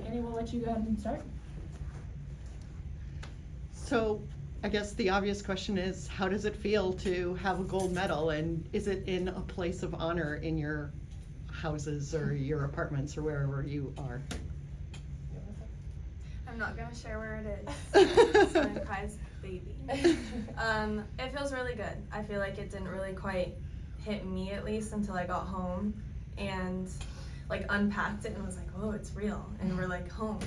Annie, we'll let you go ahead and start. So I guess the obvious question is, how does it feel to have a gold medal, and is it in a place of honor in your houses or your apartments or wherever you are? I'm not gonna share where it is. So it cries baby. It feels really good. I feel like it didn't really quite hit me, at least, until I got home and like unpacked it and was like, oh, it's real, and we're like home.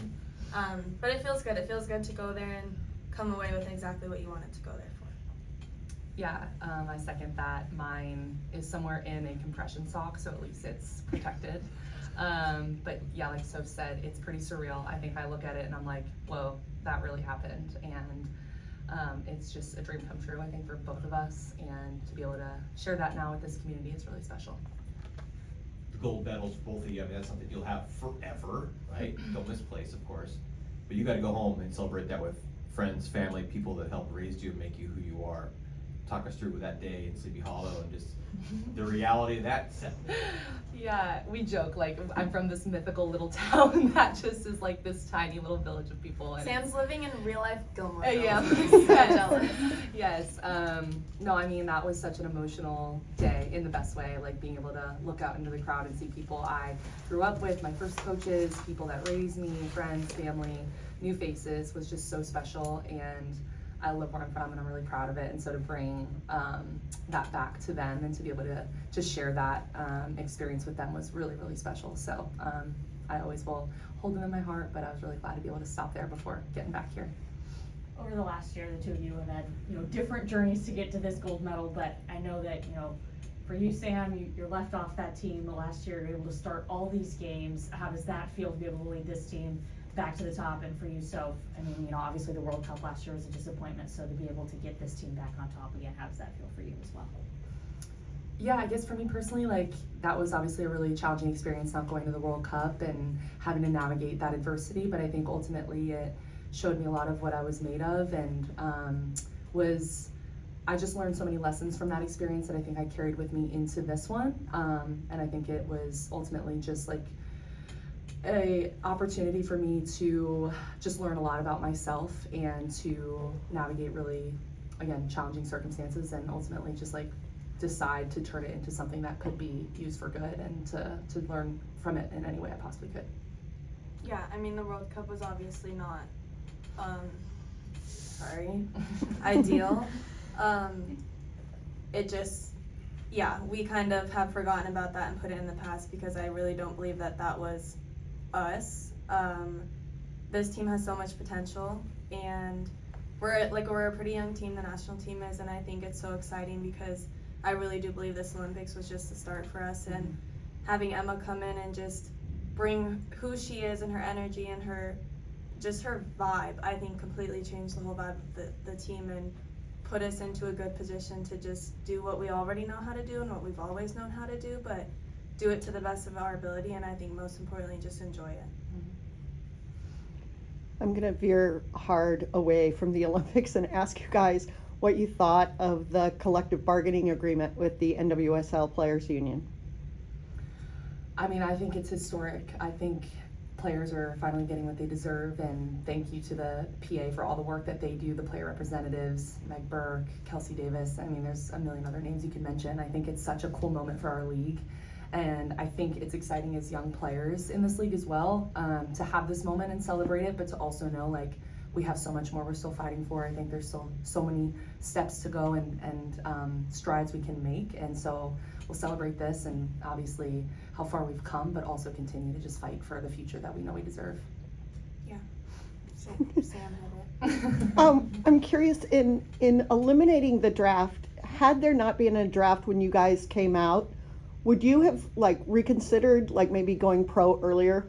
But it feels good. It feels good to go there and come away with exactly what you wanted to go there for. Yeah, I second that. Mine is somewhere in a compression sock, so at least it's protected. But yeah, like Soph said, it's pretty surreal. I think I look at it and I'm like, whoa, that really happened. And it's just a dream come true, I think, for both of us. And to be able to share that now with this community, it's really special. The gold medals, both of you, I mean, that's something you'll have forever, right? Don't misplace, of course. But you got to go home and celebrate that with friends, family, people that helped raise you and make you who you are. Talk us through that day in Sleepy Hollow and just the reality of that. Yeah, we joke, like, I'm from this mythical little town that just is like this tiny little village of people. And Sam's living in real life Gilmore. yeah. Jealous. Yes. No, I mean, that was such an emotional day in the best way, like being able to look out into the crowd and see people I grew up with, my first coaches, people that raised me, friends, family, new faces was just so special. And I live where I'm from and I'm really proud of it. And so to bring that back to them and to be able to just share that experience with them was really, really special. So I always will hold them in my heart, but I was really glad to be able to stop there before getting back here. Over the last year, the two of you have had, different journeys to get to this gold medal, but I know that, for you, Sam, you're left off that team the last year, you're able to start all these games. How does that feel to be able to lead this team back to the top? And for you, Soph, I mean, obviously the World Cup last year was a disappointment, so to be able to get this team back on top again, how does that feel for you as well? Yeah, I guess for me personally, like, that was obviously a really challenging experience, not going to the World Cup and having to navigate that adversity, but I think ultimately it showed me a lot of what I was made of, and I just learned so many lessons from that experience that I think I carried with me into this one, and I think it was ultimately just like a opportunity for me to just learn a lot about myself and to navigate really, again, challenging circumstances, and ultimately just like decide to turn it into something that could be used for good and to learn from it in any way I possibly could. Yeah, I mean, the World Cup was obviously not ideal. It just, yeah, we kind of have forgotten about that and put it in the past, because I really don't believe that was us. This team has so much potential, and we're a pretty young team, the national team is, and I think it's so exciting because I really do believe this Olympics was just the start for us. And having Emma come in and just bring who she is and her energy and her vibe, I think completely changed the whole vibe of the team and put us into a good position to just do what we already know how to do and what we've always known how to do, but do it to the best of our ability, and I think most importantly, just enjoy it. I'm gonna veer hard away from the Olympics and ask you guys what you thought of the collective bargaining agreement with the NWSL Players Union. I mean, I think it's historic. I think players are finally getting what they deserve, and thank you to the PA for all the work that they do, the player representatives, Meg Burke, Kelsey Davis. I mean, there's a million other names you can mention. I think it's such a cool moment for our league, and I think it's exciting as young players in this league as well, to have this moment and celebrate it, but to also know, like, we have so much more we're still fighting for. I think there's still so many steps to go and strides we can make, and so we'll celebrate this and obviously how far we've come, but also continue to just fight for the future that we know we deserve. Yeah, Sam had it. I'm curious, in eliminating the draft, had there not been a draft when you guys came out, would you have like reconsidered like maybe going pro earlier?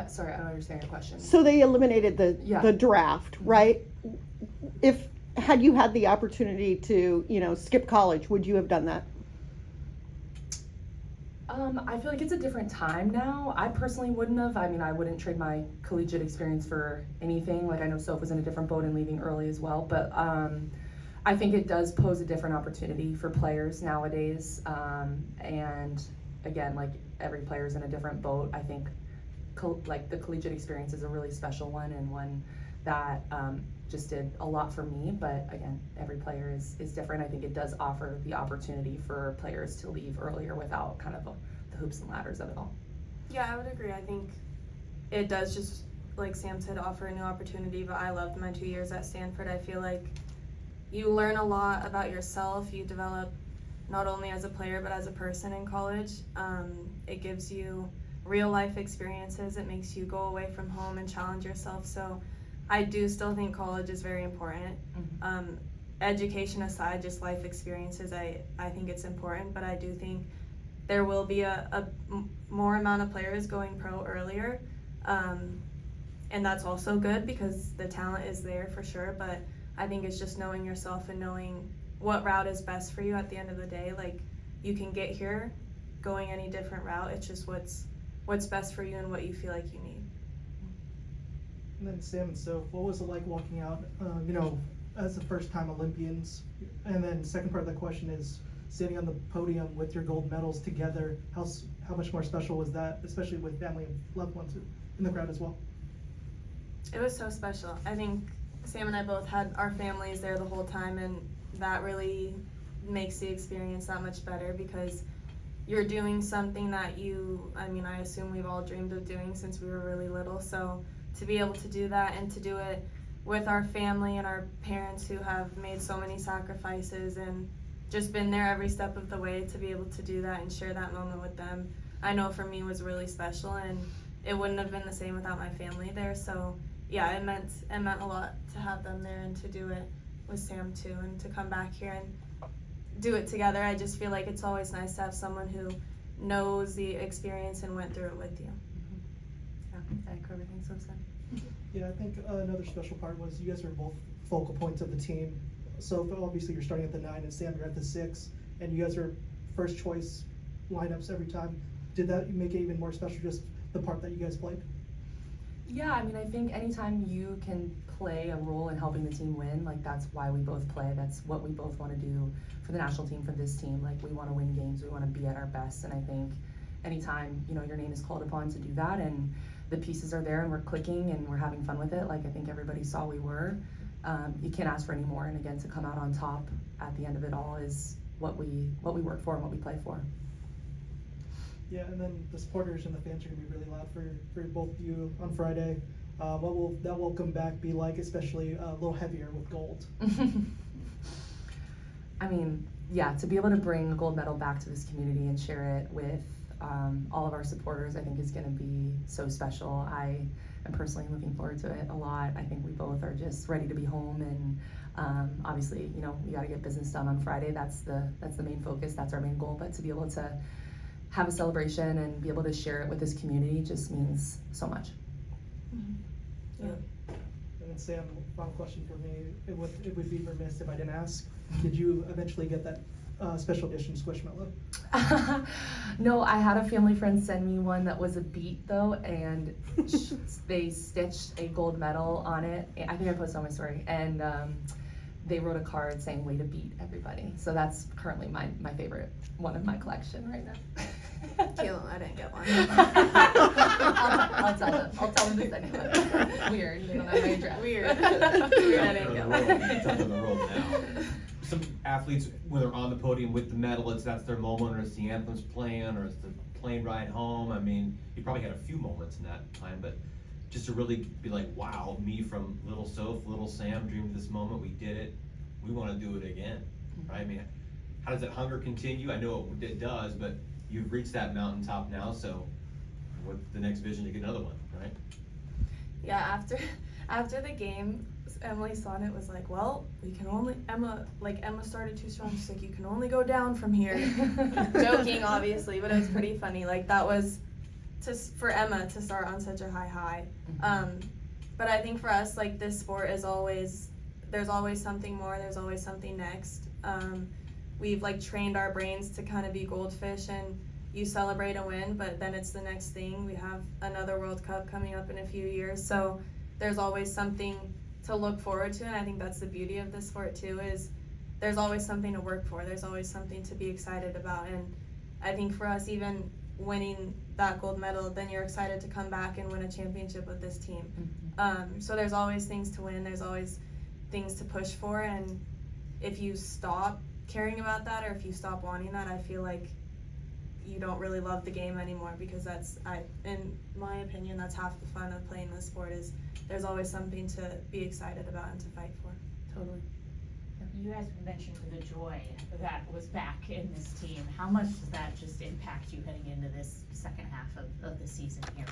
Sorry, I don't understand your question. So they eliminated the draft, right? Had you had the opportunity to, skip college, would you have done that? I feel like it's a different time now. I personally wouldn't have. I mean, I wouldn't trade my collegiate experience for anything. Like, I know Soph was in a different boat and leaving early as well, but I think it does pose a different opportunity for players nowadays, and again, like every player's in a different boat. I think like the collegiate experience is a really special one, and one that just did a lot for me. But again, every player is different. I think it does offer the opportunity for players to leave earlier without kind of the hoops and ladders of it all. Yeah, I would agree. I think it does just, like Sam said, offer a new opportunity, but I loved my 2 years at Stanford. I feel like you learn a lot about yourself. You develop not only as a player but as a person in college. It gives you real life experiences. It makes you go away from home and challenge yourself. So I do still think college is very important. Mm-hmm. Education aside, just life experiences, I think it's important, but I do think there will be a more amount of players going pro earlier. And that's also good because the talent is there for sure, but I think it's just knowing yourself and knowing what route is best for you at the end of the day. Like, you can get here going any different route. It's just what's best for you and what you feel like you need. And then Sam and Soph, what was it like walking out, as the first time Olympians? And then second part of the question is standing on the podium with your gold medals together. How much more special was that, especially with family and loved ones in the crowd as well? It was so special. I think Sam and I both had our families there the whole time, and that really makes the experience that much better because you're doing something that I assume we've all dreamed of doing since we were really little. So to be able to do that and to do it with our family and our parents who have made so many sacrifices and just been there every step of the way, to be able to do that and share that moment with them, I know for me was really special, and it wouldn't have been the same without my family there. So yeah, it meant a lot to have them there and to do it with Sam too, and to come back here and do it together. I just feel like it's always nice to have someone who knows the experience and went through it with you. Yeah, I echo everything Soph said. Yeah, I think another special part was you guys were both focal points of the team. So obviously you're starting at the 9 and Sam, you're at the 6, and you guys are first choice lineups every time. Did that make it even more special, just the part that you guys played? Yeah, I mean, I think anytime you can play a role in helping the team win, like that's why we both play. That's what we both want to do for the national team, for this team. Like, we want to win games, we want to be at our best, and I think anytime, your name is called upon to do that and the pieces are there and we're clicking and we're having fun with it, like I think everybody saw we were, you can't ask for any more. And again, to come out on top at the end of it all is what we work for and what we play for. Yeah, and then the supporters and the fans are going to be really loud for both of you on Friday. What will that welcome back be like, especially a little heavier with gold? I mean, yeah, to be able to bring a gold medal back to this community and share it with all of our supporters, I think is going to be so special. I am personally looking forward to it a lot. I think we both are just ready to be home, and obviously, we got to get business done on Friday. That's the main focus. That's our main goal. But to be able to have a celebration and be able to share it with this community just means so much. Mm-hmm. Yeah. And then Sam, final question for me. It would be remiss if I didn't ask. Did you eventually get that special edition Squishmallow? No, I had a family friend send me one that was a beat though, and they stitched a gold medal on it. I think I posted on my story, and they wrote a card saying "Way to beat everybody." So that's currently my favorite one of my collection right now. Caleb, I didn't get one. I'll tell them to send you one. Weird, they don't have my address. Weird. I didn't get one. It's up on the road now. Some athletes, when they're on the podium with the medal, that's their moment, or it's the anthem's playing, or it's the plane ride home. I mean, you probably had a few moments in that time, but just to really be like, wow, me from little Soph, little Sam dreamed this moment, we did it, we want to do it again, right? I mean, how does that hunger continue? I know it does, but you've reached that mountaintop now, so what's the next vision to get another one, right? Yeah, after the game, Emily Sonnet was like, well, we can only, Emma started too strong. She's like, you can only go down from here. Joking, obviously, but it was pretty funny. Like, that was for Emma to start on such a high. But I think for us, like, this sport is there's always something more, there's always something next. We've like trained our brains to kind of be goldfish, and you celebrate a win, but then it's the next thing. We have another World Cup coming up in a few years, so there's always something to look forward to, and I think that's the beauty of this sport too, is there's always something to work for. There's always something to be excited about, and I think for us, even winning that gold medal, then you're excited to come back and win a championship with this team. So there's always things to win, there's always things to push for, and if you stop caring about that, or if you stop wanting that, I feel like you don't really love the game anymore, because in my opinion, that's half the fun of playing this sport, is there's always something to be excited about and to fight for. Totally. You guys mentioned the joy that was back in this team. How much does that just impact you heading into this second half of the season here?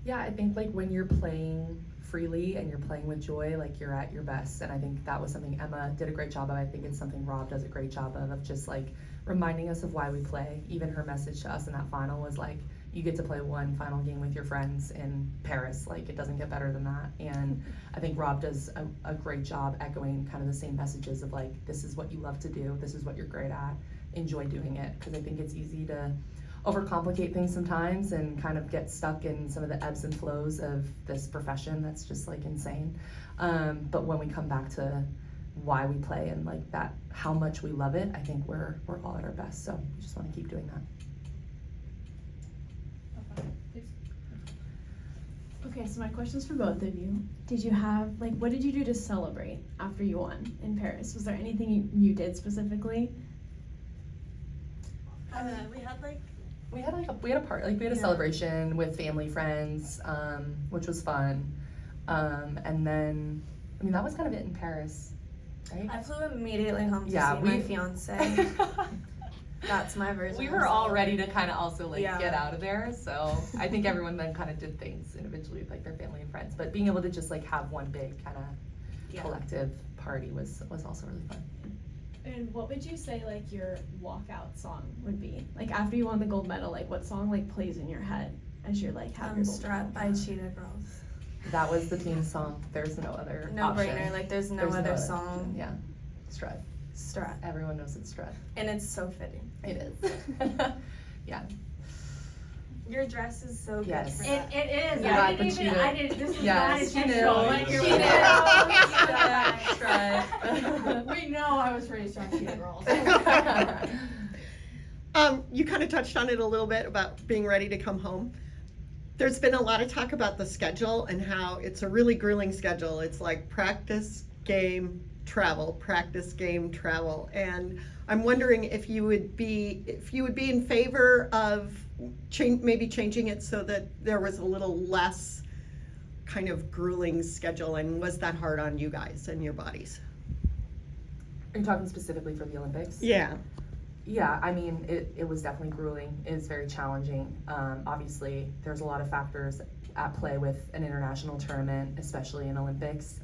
Yeah, I think like when you're playing freely and you're playing with joy, like you're at your best. And I think that was something Emma did a great job of. I think it's something Rob does a great job of just like reminding us of why we play. Even her message to us in that final was like, you get to play one final game with your friends in Paris. Like, it doesn't get better than that. And I think Rob does a great job echoing kind of the same messages of like, this is what you love to do, this is what you're great at, enjoy doing it. Because I think it's easy to overcomplicate things sometimes and kind of get stuck in some of the ebbs and flows of this profession that's just like insane. But when we come back to why we play and like that, how much we love it, I think we're all at our best. So we just want to keep doing that. Okay, so my question's for both of you. Did you have, like, what did you do to celebrate after you won in Paris? Was there anything you did specifically? We had like We had a part, like we had a celebration with family, friends, which was fun. And then, I mean, that was kind of it in Paris, right? I flew immediately home to see Yeah, my fiance. That's my version. We of were all celebrating. ready to kind of also like Yeah. get out of there. So I think everyone then kind of did things individually with like their family and friends. But being able to just like have one big kind of Yeah. collective party was also really fun. And what would you say like your walkout song would be? Like after you won the gold medal, like what song like plays in your head as you're like having your gold Strat by medal? Cheetah Girls. That was the team song. There's no other No option. brainer, like there's no There's other option. song. Yeah, Strut. Strat. Everyone knows it's Strut. And it's so fitting. It is. Yeah. Your dress is so Yes. good for that. It is. Yeah, I but didn't she even. did. I didn't. This is Yes, not she intentional. knew. Like, She you're knew. right. We know I was raised on Cheetah Girls. You kind of touched on it a little bit about being ready to come home. There's been a lot of talk about the schedule and how it's a really grueling schedule. It's like practice, game, travel, practice, game, travel. And I'm wondering if you would be in favor of maybe changing it so that there was a little less kind of grueling schedule, and was that hard on you guys and your bodies? Are you talking specifically for the Olympics? Yeah. Yeah, I mean, it was definitely grueling. It was very challenging. Obviously, there's a lot of factors at play with an international tournament, especially in Olympics.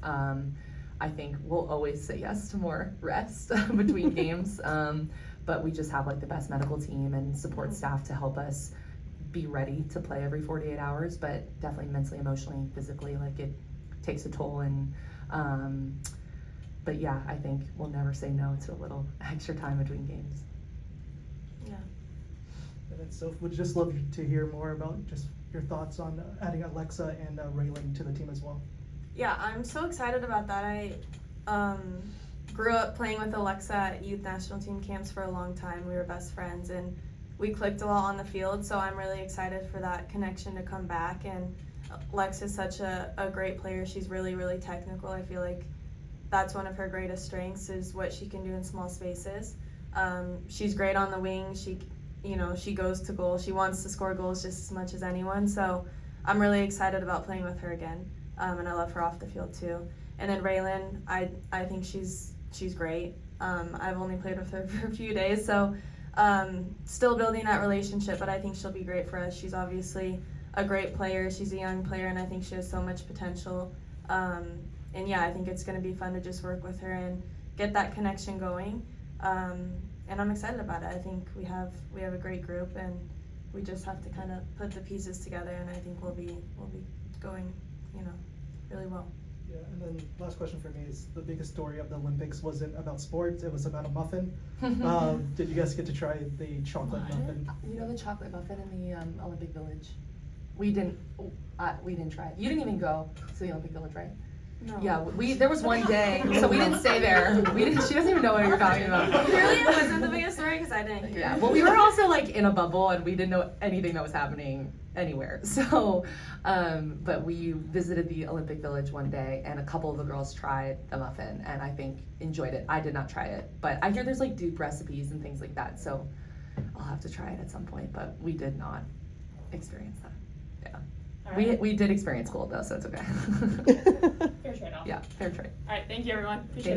I think we'll always say yes to more rest between games, but we just have like the best medical team and support staff to help us be ready to play every 48 hours, but definitely mentally, emotionally, physically, like it takes a toll. And but yeah, I think we'll never say no to a little extra time between games. And then Soph, would just love to hear more about just your thoughts on adding Alexa and Raylan to the team as well. Yeah, I'm so excited about that. I grew up playing with Alexa at youth national team camps for a long time. We were best friends and we clicked a lot on the field, so I'm really excited for that connection to come back. And Alexa's such a great player. She's really, really technical. I feel like that's one of her greatest strengths, is what she can do in small spaces. She's great on the wing. She goes to goal. She wants to score goals just as much as anyone. So I'm really excited about playing with her again. And I love her off the field too. And then Raylan, I think she's great. I've only played with her for a few days, so still building that relationship, but I think she'll be great for us. She's obviously a great player. She's a young player, and I think she has so much potential. And yeah, I think it's going to be fun to just work with her and get that connection going. And I'm excited about it. I think we have a great group, and we just have to kind of put the pieces together, and I think we'll be going, really well. Yeah, and then last question for me is, the biggest story of the Olympics wasn't about sports, it was about a muffin. Did you guys get to try the chocolate muffin? You know the chocolate muffin in the Olympic Village? We didn't try it. You didn't even go to the Olympic Village, right? No. Yeah, there was one day, so we didn't stay there. She doesn't even know what you're talking about. Really? It wasn't the biggest story because I didn't hear. Yeah, well, we were also like in a bubble and we didn't know anything that was happening anywhere. So, but we visited the Olympic Village one day and a couple of the girls tried the muffin and I think enjoyed it. I did not try it, but I hear there's like dupe recipes and things like that. So I'll have to try it at some point, but we did not experience that. Yeah. All right. We did experience gold though, so it's okay. Fair trade-off. Yeah, fair trade. All right, thank you everyone. Appreciate it.